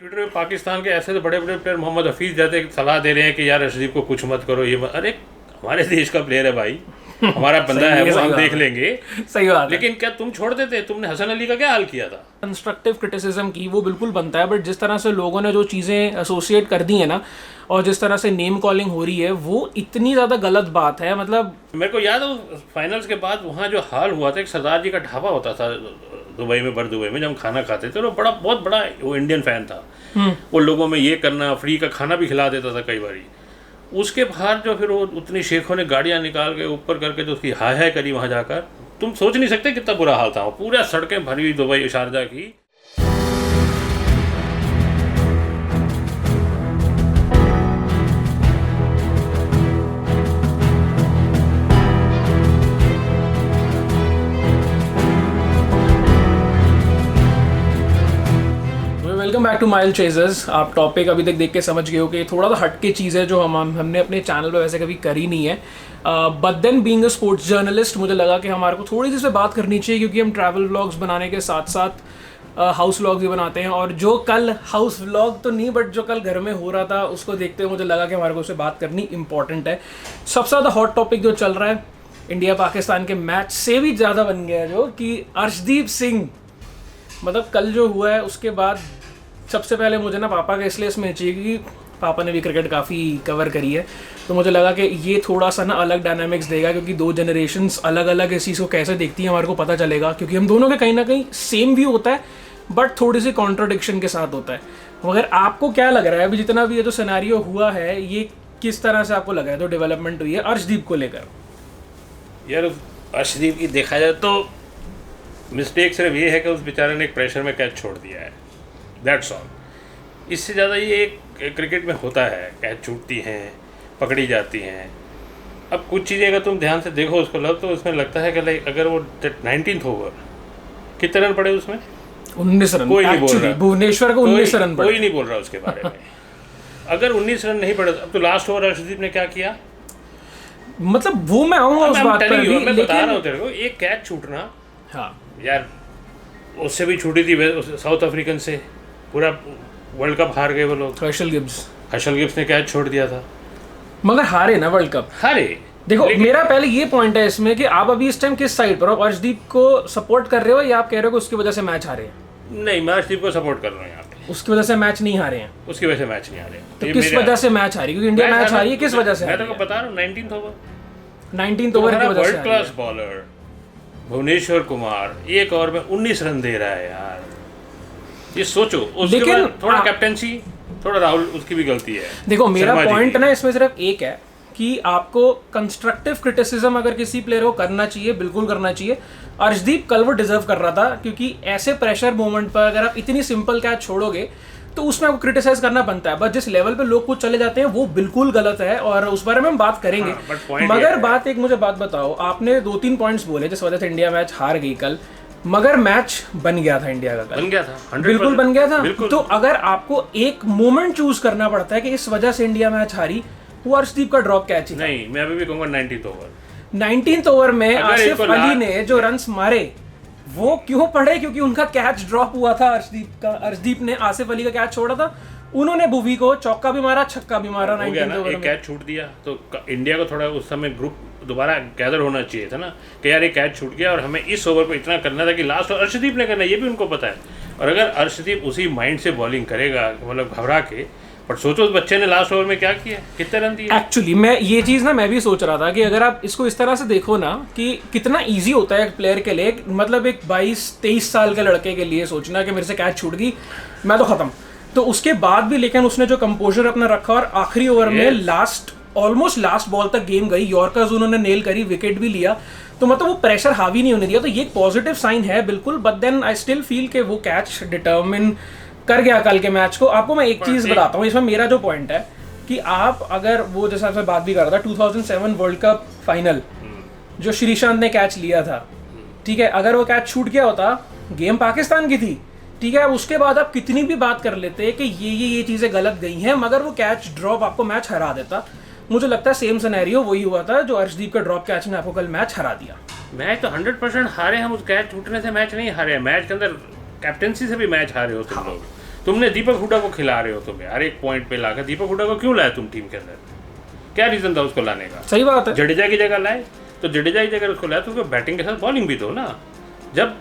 Twitter में पाकिस्तान के ऐसे तो बड़े बड़े प्लेयर मोहम्मद हफीज जैसे सलाह दे रहे हैं कि यार अर्शदीप को कुछ मत करो, ये मत। अरे हमारे देश का प्लेयर है भाई, हमारा बंदा है वो, हम देख लेंगे। सही बात। लेकिन क्या तुम छोड़ देते? तुमने हसन अली का क्या हाल किया था? कंस्ट्रक्टिव क्रिटिसिज्म की वो बिल्कुल बनता है, बट जिस तरह से लोगों ने जो चीज़ें एसोसिएट कर दी है ना, और जिस तरह से नेम कॉलिंग हो रही है, वो इतनी ज़्यादा गलत बात है। मतलब मेरे को याद है फाइनल्स के बाद वहाँ जो हाल हुआ था, एक सरदार जी का ढाबा होता था दुबई में, दुबई में जब हम खाना खाते थे, वो बहुत बड़ा वो इंडियन फैन था। वो लोगों में ये करना, फ्री का खाना भी खिला देता था कई बारी। उसके बाहर जो फिर वो उतनी शेखों ने गाड़ियाँ निकाल के ऊपर करके जो उसकी हाय हाय करी वहाँ जाकर, तुम सोच नहीं सकते कितना बुरा हाल था। पूरा सड़कें भरी हुई दुबई शारजा की। Welcome back to mile chasers. आप टॉपिक अभी तक देख के समझ गए हो कि थोड़ा सा हटके चीज़ है जो हमने अपने चैनल पे वैसे कभी करी नहीं है। But then being a sports journalist मुझे लगा कि हमारे को थोड़ी सी इस पे बात करनी चाहिए, क्योंकि हम ट्रैवल व्लॉग्स बनाने के साथ साथ हाउस व्लॉग्स भी बनाते हैं। और जो कल हाउस व्लॉग तो नहीं, बट जो कल घर में हो रहा था उसको देखते हुए मुझे लगा कि हमारे को उससे बात करनी इंपॉर्टेंट है। सबसे ज़्यादा हॉट टॉपिक जो चल रहा है इंडिया पाकिस्तान के मैच से भी ज़्यादा बन गया है, जो कि अर्शदीप सिंह, मतलब कल जो हुआ है उसके बाद सबसे पहले मुझे ना पापा का इसलिए इसमें चाहिए क्योंकि पापा ने भी क्रिकेट काफ़ी कवर करी है, तो मुझे लगा कि ये थोड़ा सा ना अलग डायनामिक्स देगा, क्योंकि दो जनरेशन्स अलग अलग इस चीज़ को कैसे देखती हैं हमारे को पता चलेगा। क्योंकि हम दोनों के कहीं ना कहीं सेम व्यू होता है, बट थोड़ी सी कॉन्ट्रोडिक्शन के साथ होता है। मगर आपको क्या लग रहा है अभी जितना भी ये जो सिनेरियो हुआ है, ये किस तरह से आपको लगा है जो डेवलपमेंट हुई है अर्शदीप को लेकर? यार अर्शदीप की देखा जाए तो मिस्टेक सिर्फ ये है कि उस बेचारे ने एक प्रेशर में कैच छोड़ दिया है, दैट्स ऑल। इससे ज़्यादा ये एक क्रिकेट में होता है, कैच छूटती हैं, पकड़ी जाती हैं। अब कुछ चीज़ें अगर तुम ध्यान से देखो उसको तो उसमें लगता है कि लाइक अगर वो 19th ओवर कितने रन पड़े उसमें? 19 रन। कोई नहीं बोल रहा, भुवनेश्वर को 19 रन पड़े, कोई नहीं बोल रहा उसके बारे में। अगर 19 रन नहीं पड़े, अब तो लास्ट ओवर अर्शदीप ने क्या किया, मतलब वो मैं आऊँगा उस बात पर भी, मैं बता रहा हूँ तेरे को, एक कैच छूटना। हाँ यार उससे भी छूटी थी साउथ अफ्रीकन से, पूरा वर्ल्ड कप हार गए वो लोग। हर्षल गिब्स ने कैच छोड़ दिया था, मगर हारे ना वर्ल्ड कप, हारे। देखो मेरा पहले ये पॉइंट है इसमें कि आप अभी इस टाइम किस साइड पर हो? अर्शदीप को सपोर्ट कर रहे हो या आप कह रहे हो कि उसकी वजह से मैच हारे हैं? नहीं, मैं अर्शदीप को सपोर्ट कर रहा हूँ यहाँ पे। उसकी वजह से मैच नहीं हारे हैं? उसकी वजह से मैच नहीं हारे। तो किस वजह से मैच हारी? क्योंकि इंडिया मैच हारी है, किस वजह से? मैं तो बता रहा हूँ 19th ओवर की वजह से। World class bowler Bhuvneshwar Kumar एक ओवर में 19 रन दे रहा है यार, ये सोचो। उसके बाद थोड़ा कैप्टेंसी, थोड़ा राहुल उसकी भी गलती है। देखो मेरा पॉइंट ना इसमें सिर्फ एक है कि आपको कंस्ट्रक्टिव क्रिटिसिज्म अगर किसी प्लेयर को करना चाहिए, बिल्कुल करना चाहिए। अर्शदीप कल वो डिजर्व कर रहा था, क्योंकि ऐसे प्रेशर मोमेंट पर अगर आप इतनी सिंपल कैच छोड़ोगे तो उसमें आपको क्रिटिसाइज करना बनता है। बस जिस लेवल पे लोग कुछ चले जाते हैं वो बिल्कुल गलत है, और उस बारे में हम बात करेंगे। मगर बात एक मुझे बात बताओ, आपने 2-3 पॉइंट्स बोले जिस वजह से इंडिया मैच हार गई कल, मगर मैच बन गया था इंडिया का कल, बन गया था, बिल्कुल बन गया था। तो अगर आपको एक मोमेंट चूज करना पड़ता है कि इस वजह से इंडिया मैच हारी, वो अर्शदीप का ड्रॉप कैच ही नहीं, मैं अभी भी कहूंगा 19th ओवर में आसिफ अली ने जो रन्स मारे वो क्यों पड़े? क्योंकि उनका कैच ड्रॉप हुआ था अर्शदीप का। अर्शदीप ने आसिफ अली का कैच छोड़ा था, उन्होंने भुवी को चौका भी मारा, छक्का भी मारा। 19th ओवर में कैच छूट दिया तो इंडिया को थोड़ा उस समय ग्रुप दोबारा गैदर होना चाहिए था ना, कि यार ये कैच छूट गया और हमें इस ओवर को इतना करना था कि लास्ट ओवर अर्शदीप ने करना, ये भी उनको पता है। और अगर अर्शदीप उसी माइंड से बॉलिंग करेगा, मतलब घबरा के, पर सोचो उस बच्चे ने लास्ट ओवर में क्या किया, कितने रन दिए। एक्चुअली मैं ये चीज़ ना मैं भी सोच रहा था कि अगर आप इसको इस तरह से देखो ना कि कितना इजी होता है एक प्लेयर के लिए, मतलब एक 22-23 साल के लड़के के लिए सोचना कि मेरे से कैच छूट गई, मैं तो खत्म। तो उसके बाद भी लेकिन उसने जो कंपोजर अपना रखा और आखिरी ओवर में ऑलमोस्ट लास्ट बॉल तक गेम गई, यॉर्कर्स उन्होंने नेल करी, विकेट भी लिया, तो मतलब वो प्रेशर हावी नहीं होने दिया। तो ये एक पॉजिटिव साइन है बिल्कुल। But then I still feel कि वो कैच डिटर्मिन कर गया कल के मैच को। आपको मैं एक चीज़ बताता हूँ इसमें, मेरा जो पॉइंट है कि आप अगर वो जैसा आपसे बात भी कर रहा था 2007 वर्ल्ड कप फाइनल जो श्रीशांत ने कैच लिया था, ठीक है, अगर वो कैच छूट गया होता, गेम पाकिस्तान की थी, ठीक है, उसके बाद आप कितनी भी बात कर लेते कि ये चीज़ें गलत गई हैं, मगर वो कैच ड्रॉप आपको मैच हरा देता। मुझे लगता है सेम सिनेरियो वही हुआ था जो अर्शदीप का ड्रॉप कैच ने आपको कल मैच हरा दिया। मैच तो 100% हारे हम, उस कैच छूटने से मैच नहीं हारे हैं, मैच के अंदर कैप्टेंसी से भी मैच हारे हो तुम लोग। तुमने दीपक हुड्डा को खिला रहे हो, तुम यार एक पॉइंट पे लाकर दीपक हुड्डा को क्यों लाया तुम टीम के अंदर? क्या रीजन था उसको लाने का? सही बात है। जडेजा की जगह लाए तो जडेजा की जगह उसको लाया तो उसको बैटिंग के साथ बॉलिंग भी दो ना। जब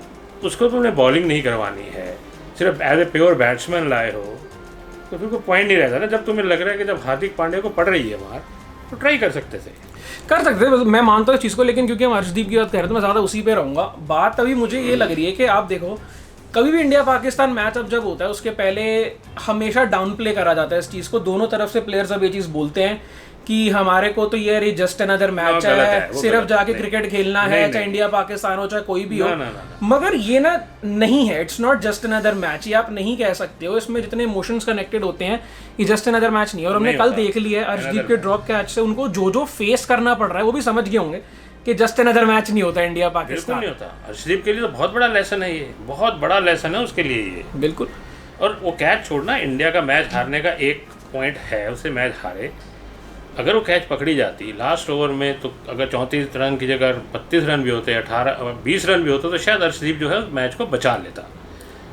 उसको तुमने बॉलिंग नहीं करवानी है, सिर्फ एज ए प्योर बैट्समैन लाए हो, तो फिर कोई पॉइंट नहीं रहता ना। जब तुम्हें लग रहा है कि जब हार्दिक पांड्या को पड़ रही है मार, तो ट्राई कर सकते थे। मैं मानता हूँ इस चीज़ को, लेकिन क्योंकि हम अर्शदीप की बात कर रहे थे, मैं ज़्यादा उसी पे रहूँगा। बात अभी मुझे ये लग रही है कि आप देखो, कभी भी इंडिया पाकिस्तान मैच अब जब होता है उसके पहले हमेशा डाउन प्ले करा जाता है इस चीज़ को। दोनों तरफ से प्लेयर्स अब ये चीज़ बोलते हैं कि हमारे को तो ये जस्ट अनदर मैच है, सिर्फ जाके क्रिकेट खेलना है, चाहे इंडिया पाकिस्तान हो चाहे कोई भी हो। मगर ये ना नहीं है, it's not just another match. ये आप नहीं कह सकते हो, इसमें जितने इमोशंस कनेक्टेड होते हैं, ये जस्ट अनदर मैच नहीं है। और हमने कल देख लिया है अर्शदीप के ड्रॉप कैच से उनको जो फेस करना पड़ रहा है, वो भी समझ गए होंगे कि जस्ट अनदर मैच नहीं होता इंडिया पाकिस्तान। नहीं होता। अर्शदीप के लिए तो बहुत बड़ा लेसन है ये, बहुत बड़ा लेसन है उसके लिए ये। बिल्कुल। और वो कैच छोड़ना, इंडिया का मैच हारने का एक पॉइंट है, उससे मैच हारे। अगर वो कैच पकड़ी जाती लास्ट ओवर में, तो अगर 34 रन की जगह 32 रन भी होते, 20 रन भी होते, तो शायद अर्शदीप जो है मैच को बचा लेता।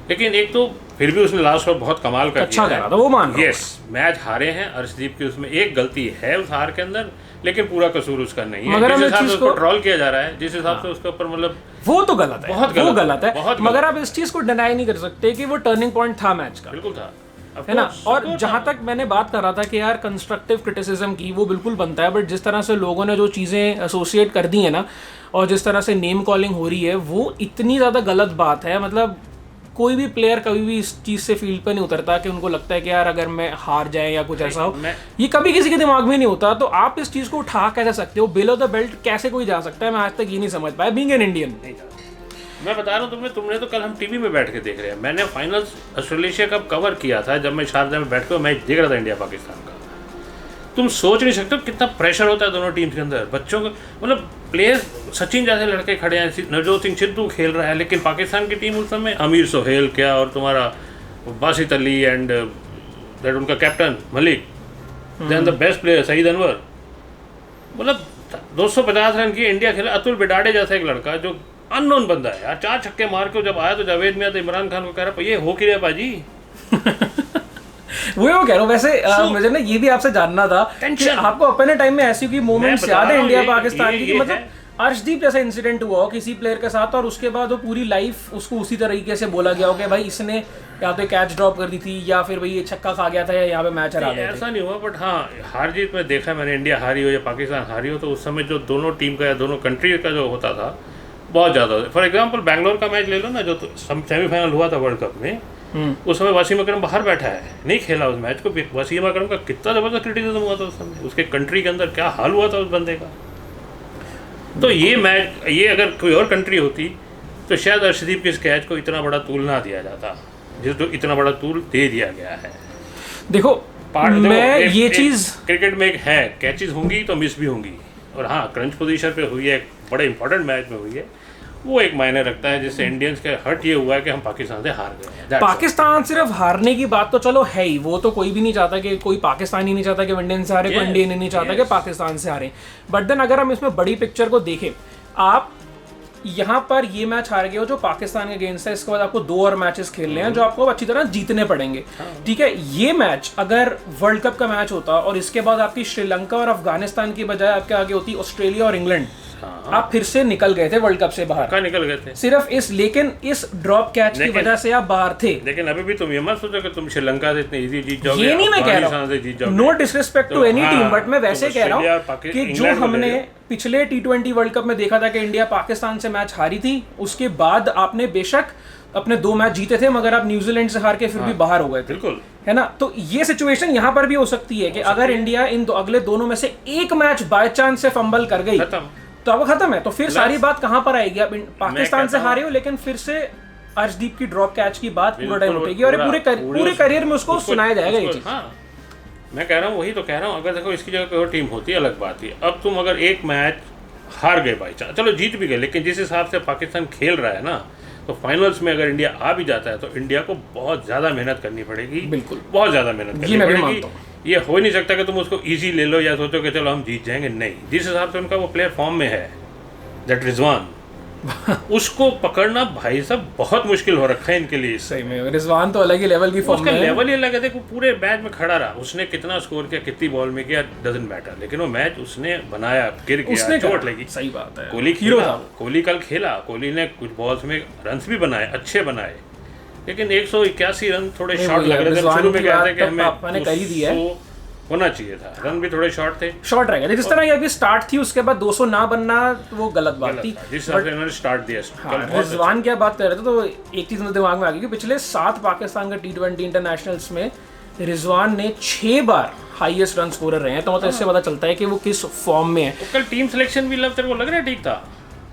लेकिन एक तो फिर भी उसने लास्ट ओवर बहुत कमाल कर अच्छा दिया करा था, वो मान रहा हूं। यस, मैच हारे हैं अर्शदीप की, उसमें एक गलती है उस हार के अंदर, लेकिन पूरा कसूर उसका नहीं है। जिस हिसाब से उसको ट्रोल किया जा रहा है, जिस हिसाब से उसके ऊपर मतलब वो तो गलत है, बहुत गलत है। मगर आप इस चीज को डिनाई नहीं कर सकते कि वो टर्निंग पॉइंट था मैच का। बिल्कुल था, है ना। और जहां तक मैंने बात कर रहा था कि यार कंस्ट्रक्टिव क्रिटिसिज्म की, वो बिल्कुल बनता है, बट जिस तरह से लोगों ने जो चीज़ें एसोसिएट कर दी है ना, और जिस तरह से नेम कॉलिंग हो रही है, वो इतनी ज़्यादा गलत बात है। मतलब कोई भी प्लेयर कभी भी इस चीज़ से फील्ड पे नहीं उतरता कि उनको लगता है कि यार अगर मैं हार जाए या कुछ ऐसा हो, ये कभी किसी के दिमाग में नहीं होता। तो आप इस चीज़ को उठा कैसे सकते हो? बिलो द बेल्ट कैसे कोई जा सकता है? मैं आज तक ये नहीं समझ पाया, बीइंग एन इंडियन। मैं बता रहा हूँ तुमने तो कल हम टीवी में बैठ के देख रहे हैं। मैंने फाइनल्स ऑस्ट्रेलिया कप कवर किया था जब मैं शारजा में बैठ कर मैच देख रहा था इंडिया पाकिस्तान का। तुम सोच नहीं सकते कितना प्रेशर होता है दोनों टीम के अंदर। बच्चों को मतलब प्लेयर सचिन जैसे लड़के खड़े हैं, नवजोत सिंह सिद्धू खेल रहा है, लेकिन पाकिस्तान की टीम उस समय अमीर सोहेल क्या और तुम्हारा बासित अली एंड दैट उनका captain Malik, then the best player Saeed Anwar. मतलब 250 रन की इंडिया खेला। अतुल बिडाडे जैसा एक लड़का जो अननोन बंदा है यार, 4 छक्के मार के जब आया तो जावेद मियां तो इमरान खान को कह रहा ये हो कि रहा पाजी। वो कह रहा हूँ। वैसे मुझे ना ये भी आपसे जानना था कि आपको अपने टाइम में ऐसी कोई मोमेंट्स याद है इंडिया पाकिस्तान की, मतलब अर्शदीप जैसा इंसिडेंट हुआ हो किसी प्लेयर के साथ और उसके बाद वो पूरी लाइफ उसको उसी तरीके से बोला गया हो कि भाई इसने या तो कैच ड्रॉप कर दी थी या फिर भाई ये छक्का खा गया था या यहाँ पे मैच हरा गया? ऐसा नहीं हुआ, बट हाँ हार जीत में देखा मैंने, इंडिया हारी हो या पाकिस्तान हारी हो, तो उस समय जो दोनों टीम का या दोनों कंट्री का जो होता था बहुत ज़्यादा। फॉर एग्जाम्पल बैंगलोर का मैच ले लो ना, जो सेमीफाइनल हुआ था वर्ल्ड कप में, उस समय वसीम अकरम बाहर बैठा है, नहीं खेला उस मैच को। वसीम अकरम का कितना ज़बरदस्त क्रिटिसिज्म हुआ था उस समय, उसके कंट्री के अंदर क्या हाल हुआ था उस बंदे का। तो ये मैच, ये अगर कोई और कंट्री होती तो शायद अर्शदीप के इस कैच को इतना बड़ा तूल ना दिया जाता, जिसको इतना बड़ा तूल दे दिया गया है। देखो मैं ये चीज़ क्रिकेट में एक है, कैचेस होंगी तो मिस भी होंगी, और हाँ क्रंच पोजीशन पे हुई है, बड़े इंपॉर्टेंट मैच में हुई है, वो एक मायने रखता है, जिससे इंडियंस के हर्ट ये हुआ है कि हम पाकिस्तान से हार गए। पाकिस्तान सिर्फ हारने की बात तो चलो है ही, वो तो कोई भी नहीं चाहता कि कोई पाकिस्तानी नहीं चाहता कि इंडियन से हारे, कोई इंडियन नहीं चाहता कि पाकिस्तान से हारे। बट देन अगर हम इसमें बड़ी पिक्चर को देखें, आप यहाँ पर ये मैच हार गए हो जो पाकिस्तान के अगेंस्ट है, इसके बाद आपको 2 और मैचेस खेलने हैं जो आपको अच्छी तरह जीतने पड़ेंगे। ठीक है, ये मैच अगर वर्ल्ड कप का मैच होता और इसके बाद आपकी श्रीलंका और अफगानिस्तान की बजाय आपके आगे होती ऑस्ट्रेलिया और इंग्लैंड, आप फिर से निकल गए थे वर्ल्ड कप से बाहर, निकल गए थे सिर्फ लेकिन इस ड्रॉप कैच की वजह से आप बाहर थे। लेकिन अभी भी तुम ये मत सोचो कि तुम श्रीलंका से इतनी इजी जीत जाओगे। ये नहीं मैं कह रहा हूँ, no disrespect to any team, but मैं वैसे कह रहा हूँ कि जो हमने पिछले T20 वर्ल्ड कप में देखा था कि इंडिया पाकिस्तान से मैच हारी थी, उसके बाद आपने बेशक अपने 2 मैच जीते थे मगर आप न्यूजीलैंड से हार के फिर भी बाहर हो गए थे। बिल्कुल, है ना। तो ये सिचुएशन यहाँ पर भी हो सकती है कि अगर इंडिया इन अगले दोनों में से एक मैच बाय चांस से फंबल कर गई तो अब खत्म है। तो फिर सारी बात कहाँ पर आएगी? आप पाकिस्तान से हारे हो लेकिन फिर से अर्शदीप की ड्रॉप कैच की बात पूरा टाइम उठेगी और पूरे करियर में उसको सुनाया जाएगा ये चीज। मैं कह रहा हूँ, वही तो कह रहा हूँ, अगर देखो इसकी जगह कोई और टीम होती है अलग बात थी। अब तुम अगर एक मैच हार गए बाई चांस, चलो जीत भी गए, लेकिन जिस हिसाब से पाकिस्तान खेल रहा है ना, तो फाइनल्स में अगर इंडिया आ भी जाता है तो इंडिया को बहुत ज़्यादा मेहनत करनी पड़ेगी। बिल्कुल, बहुत ज़्यादा मेहनत करनी पड़ेगी। ये हो ही नहीं सकता कि तुम उसको इजी ले लो या सोचो कि चलो हम जीत जाएंगे। नहीं, जिस हिसाब से उनका वो प्लेयर फॉर्म में है, दैट रिजवान, उसको पकड़ना भाई साहब बहुत मुश्किल हो रखा है इनके लिए। सही में रिजवान तो अलग ही लेवल की फॉर्म में है। उसका लेवल ही अलग है। देखो पूरे मैच में खड़ा रहा, उसने कितना स्कोर किया, कितनी बॉल में किया, डजंट मैटर, लेकिन वो मैच उसने बनाया, गिर गया, चोट लगी। सही बात है। कोहली खेला, कोहली कल खेला, कोहली ने कुछ बॉल्स में रन्स भी बनाए, अच्छे बनाए, लेकिन 181 रन थोड़े शॉर्ट लग रहे थे। शुरू में कहते हैं कि हमें कर ही दिया है, होना चाहिए था, रन भी थोड़े शॉर्ट थे, शॉर्ट रह गए। जिस तरह अभी स्टार्ट थी उसके बाद 200 ना बनना वो गलत बात थी, जिस तरह से उन्होंने स्टार्ट दिया। रिजवान की बात कर रहे थे तो एक चीज मेरे दिमाग में आ गई कि पिछले 7 पाकिस्तान के T20 इंटरनेशनल्स में रिजवान ने 6 बार हाईएस्ट रन स्कोरर रहे हैं, तो मतलब इससे पता चलता है कि वो किस फॉर्म में है। तो कल टीम सिलेक्शन भी तेरे को लग रहा है ठीक था,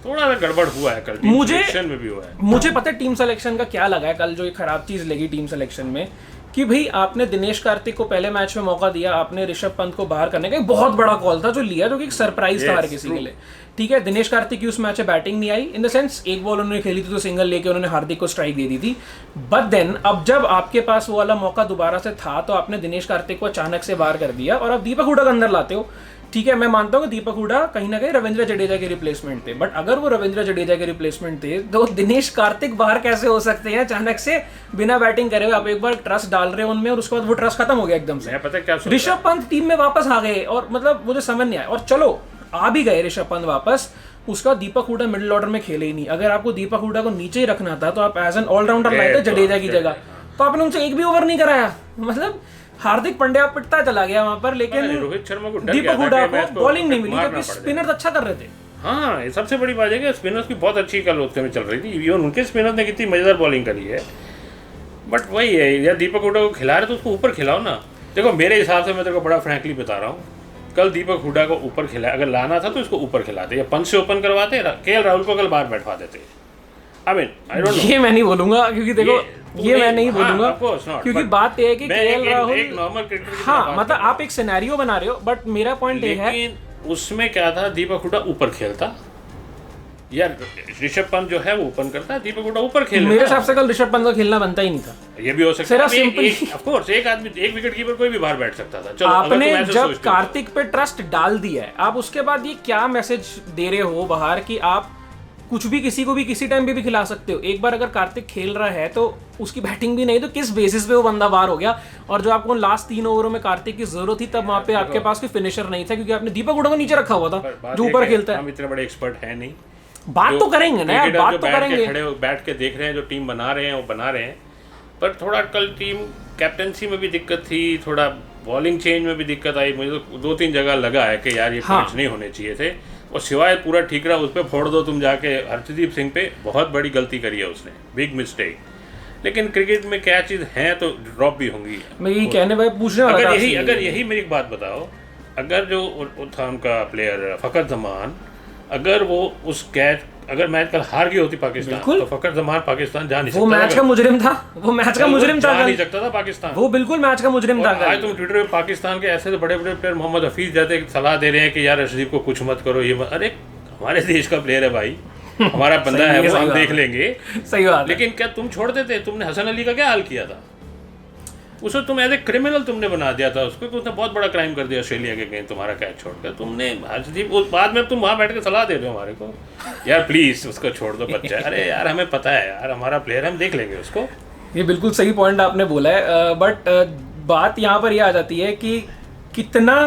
थोड़ा सा गड़बड़ हुआ है कल टीम सिलेक्शन में भी हुआ है। मुझे पता है टीम सिलेक्शन का क्या लगा है कल, जो एक खराब चीज लगी टीम सिलेक्शन में कि भाई आपने दिनेश कार्तिक को पहले मैच में मौका दिया, आपने ऋषभ पंत को बाहर करने का एक बहुत बड़ा कॉल था जो लिया, जो कि एक सरप्राइज था हर किसी के लिए। ठीक है, दिनेश कार्तिक की उस मैच में बैटिंग नहीं आई, इन द सेंस एक बॉल उन्होंने खेली थी तो सिंगल लेके उन्होंने हार्दिक को स्ट्राइक दे दी थी, बट देन अब जब आपके पास वो वाला मौका दोबारा से था तो आपने दिनेश कार्तिक को अचानक से बाहर कर दिया और अब दीपक हुडा को अंदर लाते हो। ठीक है, मैं मानता हूँ कि दीपक हुडा कहीं ना कहीं रविंद्र जडेजा के रिप्लेसमेंट थे, बट अगर वो रविंद्र जडेजा के रिप्लेसमेंट थे तो दिनेश कार्तिक बाहर कैसे हो सकते हैं अचानक से बिना बैटिंग करे हुए? आप एक बार ट्रस्ट डाल रहे हो उनमें और उसके बाद वो ट्रस्ट खत्म हो गया एकदम से। पता क्या ऋषभ पंत टीम में वापस आ गए और मतलब मुझे समझ नहीं आया, और चलो आ भी गए ऋषभ पंत वापस, उसका दीपक हुडा मिडिल ऑर्डर में खेले ही नहीं। अगर आपको दीपक हुडा को नीचे ही रखना था तो आप एज एन ऑलराउंडर लाए थे जडेजा की जगह, तो आपने उनसे एक भी ओवर नहीं कराया। मतलब हार्दिक पांड्या पिटता चला गया वहां पर, लेकिन रोहित शर्मा को दीपक हुडा को बॉलिंग नहीं मिली क्योंकि स्पिनर्स अच्छा कर रहे थे। हाँ, ये सबसे बड़ी बात है कि स्पिनर्स की बहुत अच्छी कल उसमें चल रही थी, इवन उनके स्पिनर्स ने कितनी मजेदार बॉलिंग करी है। बट वही है यार, दीपक हुडा को खिला रहे तो उसको ऊपर खिलाओ ना। देखो मेरे हिसाब से मैं तेरे को बड़ा फ्रैंकली बता रहा हूँ, कल दीपक हुडा को ऊपर खिलाया, अगर लाना था तो इसको ऊपर खिलाते या पंच से ओपन करवाते, केएल राहुल को कल बाहर बैठवा देते। आई मीन ये मैं नहीं बोलूंगा क्योंकि देखो ये मैं नहीं बोलूंगा क्योंकि बात ये है कि केएल राहुल एक नॉर्मल क्रिकेटर, हाँ मतलब आप एक सिनेरियो बना रहे हो, बट मेरा पॉइंट ये है उसमें क्या था, दीपक हुडा ऊपर खेलता या ऋषभ पंत जो है वो ओपन करता, दीपक हुडा ऊपर खेल। मेरे हिसाब से कल ऋषभ पंत का खेलना बनता ही नहीं था। ये भी हो सकता है, ऑफ कोर्स एक आदमी, एक विकेट कीपर कोई भी बाहर बैठ सकता था। चलो आपने जब कार्तिक पे ट्रस्ट डाल दिया है, आप उसके बाद ये क्या मैसेज दे रहे हो बाहर कि आप कुछ भी किसी को भी किसी टाइम पे भी खिला सकते हो। एक बार अगर कार्तिक खेल रहा है तो उसकी बैटिंग भी नहीं, तो किस बेसिस पे वो बंदा बाहर हो गया? और जो आपको लास्ट 3 ओवरों में कार्तिक की जरूरत थी तब वहां पे आपके पास कोई फिनिशर नहीं था क्योंकि आपने दीपक हुडा को नीचे रखा हुआ था जो ऊपर खेलता है। हम इतने बड़े एक्सपर्ट है नहीं, बात तो करेंगे ना यार, बात तो करेंगे। खड़े बैठ के देख रहे हैं, जो टीम बना रहे हैं वो बना रहे हैं, पर थोड़ा कल टीम कैप्टनसी में भी दिक्कत थी, थोड़ा बॉलिंग चेंज में भी दिक्कत आई। मुझे तो 2-3 जगह लगा है कि यार ये पॉइंट्स नहीं होने चाहिए थे, और सिवाय पूरा ठीक रहा उस पर फोड़ दो तुम जाके। हर्षदीप सिंह पे बहुत बड़ी गलती करी है उसने, बिग मिस्टेक। लेकिन क्रिकेट में क्या चीज़ है तो ड्रॉप भी होंगी। मैं यही कहने भाई पूछने वाला था, अगर यही मेरी एक बात बताओ, अगर जो था उनका प्लेयर फखर जमान, अगर वो उस कैच, अगर मैच कल हार गई होती पाकिस्तान तो फखर जमान पाकिस्तान जा नहीं सकता। वो मैच का मुजरिम था, वो मैच का मुजरिम था, जा नहीं सकता था पाकिस्तान, वो बिल्कुल मैच का मुजरिम था। आज तुम ट्विटर पे पाकिस्तान के ऐसे बड़े बड़े प्लेयर, मोहम्मद हफीज जैसे सलाह दे रहे हैं कि यार अर्शदीप को कुछ मत करो, ये मत। अरे हमारे देश का प्लेयर है भाई, हमारा बंदा है, वो हम देख लेंगे। सही बात। लेकिन क्या तुम छोड़ देते? तुमने हसन अली का क्या हाल किया था? उसको तुम एज ए क्रिमिनल तुमने बना दिया था उसको, कि उसने बहुत बड़ा क्राइम कर दिया ऑस्ट्रेलिया के गेंद तुम्हारा कैच छोड़कर। तुमने हर्षदीप उस बाद में तुम वहाँ बैठ के सलाह दे रहे हो हमारे को, यार प्लीज उसको छोड़ दो बच्चा। अरे यार हमें पता है यार, हमारा प्लेयर, हम देख लेंगे उसको। ये बिल्कुल सही पॉइंट आपने बोला है, बट बात यहाँ पर यह आ जाती है कि कितना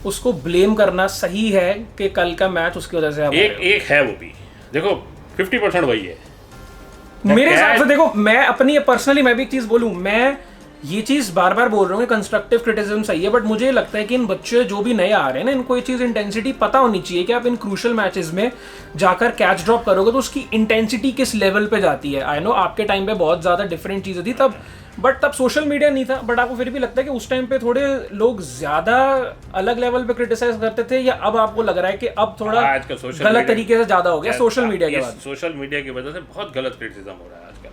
उसको ब्लेम करना सही है कि कल का मैच उसकी वजह से एक है वो भी, देखो 50% वही है मेरे हिसाब से। देखो मैं अपनी पर्सनली मैं भी एक चीज बोलूं, मैं ये चीज बार बार बोल रहा हूँ, कंस्ट्रक्टिव क्रिटिसिज्म सही है, बट मुझे लगता है कि इन बच्चे जो भी नए आ रहे हैं ना, इनको ये चीज इंटेंसिटी पता होनी चाहिए कि आप इन क्रूशियल मैचेस में जाकर कैच ड्रॉप करोगे तो उसकी इंटेंसिटी किस लेवल पे जाती है। आई नो आपके टाइम पे बहुत ज्यादा डिफरेंट चीजें थी तब, बट तब सोशल मीडिया नहीं था, बट आपको फिर भी लगता है कि उस टाइम पे थोड़े लोग ज्यादा अलग लेवल पे क्रिटिसाइज करते थे, या अब आपको लग रहा है कि अब थोड़ा गलत तरीके से ज्यादा हो गया सोशल मीडिया के बाद? सोशल मीडिया की वजह से बहुत गलत क्रिटिसिज्म हो रहा है आजकल।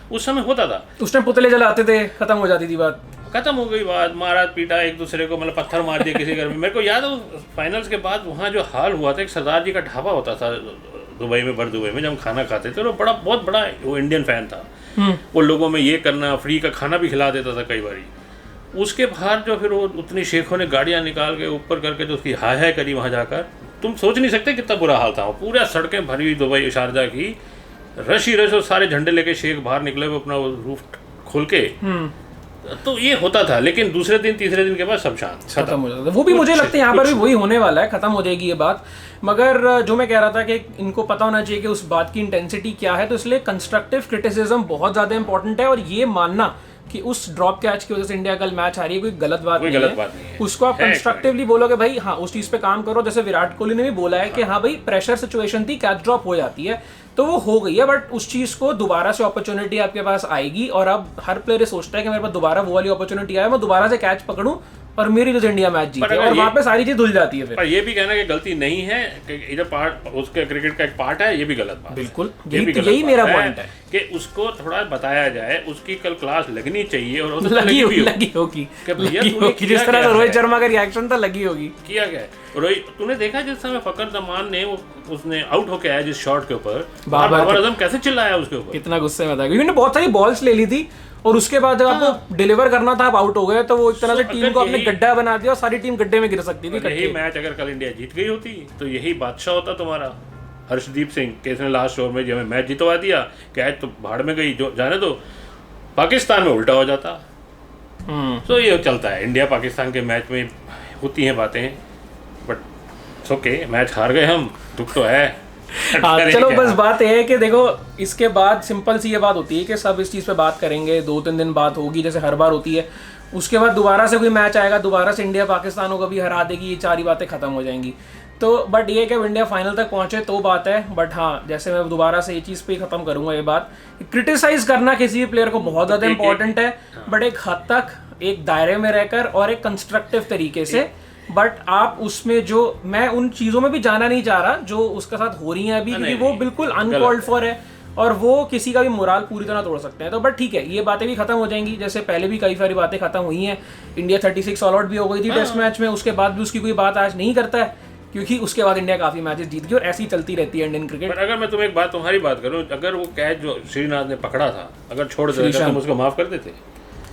उस समय होता था, उस टाइम पुतले जलाते थे, खत्म हो जाती थी बात, खत्म हो गई बात, मारा पीटा एक दूसरे को, मतलब पत्थर मार दिया किसी घर में। मेरे को याद है फाइनल्स के बाद वहाँ जो हाल हुआ था, एक सरदार जी का ढाबा होता था दुबई में, बर दुबई में, जब हम खाना खाते थे, वो बहुत बड़ा वो इंडियन फैन था, वो लोगों में ये करना, फ्री का खाना भी खिला देता था कई बारी। उसके बाहर जो फिर वो उतनी शेखों ने गाड़ियाँ निकाल के ऊपर करके जो उसकी हाय हाय करी वहाँ जाकर, तुम सोच नहीं सकते कितना बुरा हाल था, पूरा सड़कें भरी हुई दुबई शारजा की, रश ही रश, और सारे झंडे लेके शेख बाहर निकले हुए अपना रूफ खोल के। तो ये होता था, लेकिन दूसरे दिन तीसरे दिन के बाद सब शांत खत्म हो जाता। वो भी मुझे लगता है यहाँ पर भी वही होने वाला है, खत्म हो जाएगी ये बात। मगर जो मैं कह रहा था कि इनको पता होना चाहिए कि उस बात की इंटेंसिटी क्या है, तो इसलिए कंस्ट्रक्टिव क्रिटिसिज्म बहुत ज्यादा इंपॉर्टेंट है। और ये मानना कि उस ड्रॉप कैच की वजह से इंडिया कल मैच हारी है कोई गलत बात नहीं है। उसको आप कंस्ट्रक्टिवली बोलोगे भाई हाँ उस चीज पे काम करो, जैसे विराट कोहली ने भी बोला है कि हाँ भाई प्रेशर सिचुएशन थी, कैच ड्रॉप हो जाती है, तो वो हो गई है, बट उस चीज को दोबारा से अपॉर्चुनिटी आपके पास आएगी। और अब हर प्लेयर सोचता है कि मेरे पास दोबारा वो वाली अपॉर्चुनिटी आए, मैं दोबारा से कैच पकड़ूं और मेरी जो इंडिया मैच जीते, और वहां पे सारी चीज धुल जाती है फिर। पर ये भी कहना कि गलती नहीं है कि इधर पार्ट उसके क्रिकेट का एक पार्ट है, ये भी गलत बात। बिल्कुल यही मेरा पॉइंट है कि उसको थोड़ा बताया जाए, उसकी कल क्लास लगनी चाहिए, और लगी होगी जिस तरह से रोहित शर्मा का रिएक्शन था, लगी होगी। किया गया रोहित, तूने देखा जिस समय फकर जमान ने उसने आउट होके आया जिस शॉट के ऊपर, बाबर आजम कैसे चिल्लाया उसके ऊपर, कितना गुस्से में था, क्योंकि उन्होंने बहुत सारी बॉल्स ले ली थी और उसके बाद जब आपको डिलीवर करना था आप आउट हो गए, तो वो एक तरह से टीम को अपने गड्ढा बना दिया और सारी टीम गड्ढे में गिर सकती थी। यही मैच अगर कल इंडिया जीत गई होती तो यही बादशाह होता तुम्हारा हर्षदीप सिंह के, इसने लास्ट ओवर में जो हमें मैच जितवा दिया, कैच तो भाड़ में गई, जो जाने दो पाकिस्तान में उल्टा हो जाता। तो ये चलता है, इंडिया पाकिस्तान के मैच में होती हैं बातें, बट ओके मैच हार गए हम, दुख तो है। हाँ चलो बस बात है कि देखो इसके बाद सिंपल सी ये बात होती है कि सब इस चीज़ पे बात करेंगे, 2-3 दिन बात होगी जैसे हर बार होती है, उसके बाद दोबारा से कोई मैच आएगा, दोबारा से इंडिया पाकिस्तान को भी हरा देगी, ये सारी बातें खत्म हो जाएंगी। तो बट ये कि इंडिया फाइनल तक पहुंचे तो बात है, बट हाँ जैसे मैं दोबारा से ये चीज़ पे खत्म करूंगा ये बात, क्रिटिसाइज करना किसी भी प्लेयर को बहुत ज़्यादा इंपॉर्टेंट है, बट एक हद तक एक दायरे में रहकर और एक कंस्ट्रक्टिव तरीके से। बट आप उसमें जो, मैं उन चीज़ों में भी जाना नहीं चाह रहा जो उसके साथ हो रही हैं अभी, क्योंकि वो बिल्कुल अनकॉल्ड फॉर है और वो किसी का भी मोराल पूरी तरह तोड़ सकते हैं। तो बट ठीक है, ये बातें भी खत्म हो जाएंगी, जैसे पहले भी कई सारी बातें खत्म हुई हैं। इंडिया 36 ऑल आउट भी हो गई थी टेस्ट मैच में, उसके बाद भी उसकी कोई बात आज नहीं करता है, क्योंकि उसके बाद इंडिया काफी मैचेस जीत गई और ऐसी चलती रहती है इंडियन क्रिकेट। अगर मैं तुम्हें एक बात, तुम्हारी बात करूं, अगर वो कैच जो श्रीनाथ ने पकड़ा था अगर छोड़ देते तो तुम उसको माफ कर देते?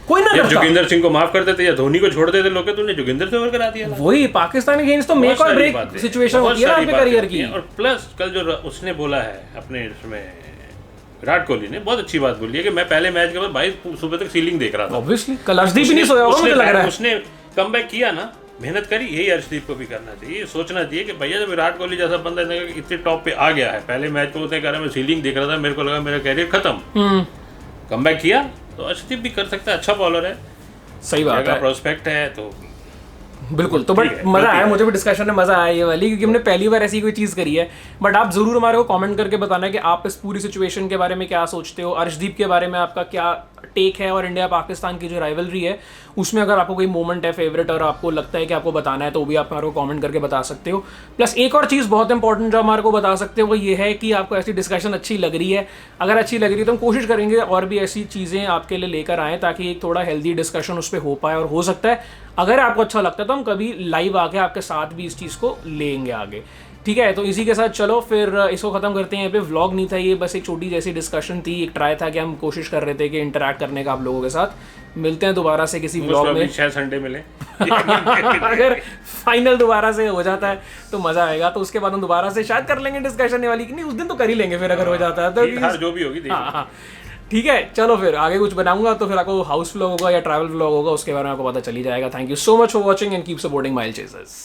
कोई ना करता। जोगिंदर सिंह को माफ कर देते या धोनी को छोड़ देते लोग, तुमने जोगिंदर से ओवर करा दिया। वही पाकिस्तान के अगेंस्ट तो मेक और ब्रेक सिचुएशन होती है आपके करियर की। और प्लस कल जो उसने बोला है अपने इसमें, विराट कोहली ने बहुत अच्छी बात बोली है कि मैं पहले मैच के बाद 22 सुबह तक सीलिंग देख रहा था। ऑब्वियसली कल अर्शदीप भी नहीं सोया होगा मुझे लग रहा है। उसने कमबैक किया ना, मेहनत करी, यही अर्शदीप को भी करना चाहिए, सोचना चाहिए कि भैया जब विराट कोहली जैसा बंदा इतने टॉप पे आ गया है, पहले मैच को उसने कहा मैं सीलिंग देख रहा था, मेरे को लगा मेरा कैरियर खत्म, कमबैक किया, तो अर्शदीप भी कर सकता है, अच्छा बॉलर है, सही बात है, प्रोस्पेक्ट है, तो बिल्कुल। तो बट मजा आया, मुझे भी डिस्कशन में मजा आया ये वाली, क्योंकि हमने पहली बार ऐसी कोई चीज़ करी है। बट आप जरूर हमारे को कमेंट करके बताना कि आप इस पूरी सिचुएशन के बारे में क्या सोचते हो, अर्शदीप के बारे में आपका क्या टेक है, और इंडिया पाकिस्तान की जो राइवलरी है उसमें अगर आपको कोई मोमेंट है फेवरेट और आपको लगता है कि आपको बताना है, तो भी आप हमारे को कमेंट करके बता सकते हो। प्लस एक और चीज़ बहुत इंपॉर्टेंट जो हमारे को बता सकते हो वो ये है कि आपको ऐसी डिस्कशन अच्छी लग रही है, अगर अच्छी लग रही है तो हम कोशिश करेंगे और भी ऐसी चीज़ें आपके लिए लेकर आएँ ताकि एक थोड़ा हेल्दी डिस्कशन उस पर हो पाए, और हो सकता है अगर आपको अच्छा लगता है तो हम कभी लाइव आके आपके साथ भी इस चीज़ को लेंगे आगे, ठीक है। तो इसी के साथ चलो फिर इसको ख़त्म करते हैं। यहाँ पे व्लॉग नहीं था ये, बस एक छोटी जैसी डिस्कशन थी, एक ट्राई था कि हम कोशिश कर रहे थे कि इंटरैक्ट करने का आप लोगों के साथ। मिलते हैं दोबारा से किसी व्लॉग में, शायद संडे मिले अगर फाइनल दोबारा से हो जाता है तो मज़ा आएगा, तो उसके बाद हम दोबारा से शायद कर लेंगे डिस्कशन वाली, कि नहीं उस दिन तो कर ही लेंगे फिर अगर हो जाता है तो, जो भी होगी। हाँ ठीक है, चलो फिर आगे कुछ बनाऊंगा तो फिर आपको हाउस व्लॉग होगा या ट्रैवल व्लॉग होगा, उसके बारे में आपको पता चल ही जाएगा। Thank you so much for watching and keep supporting mile chasers.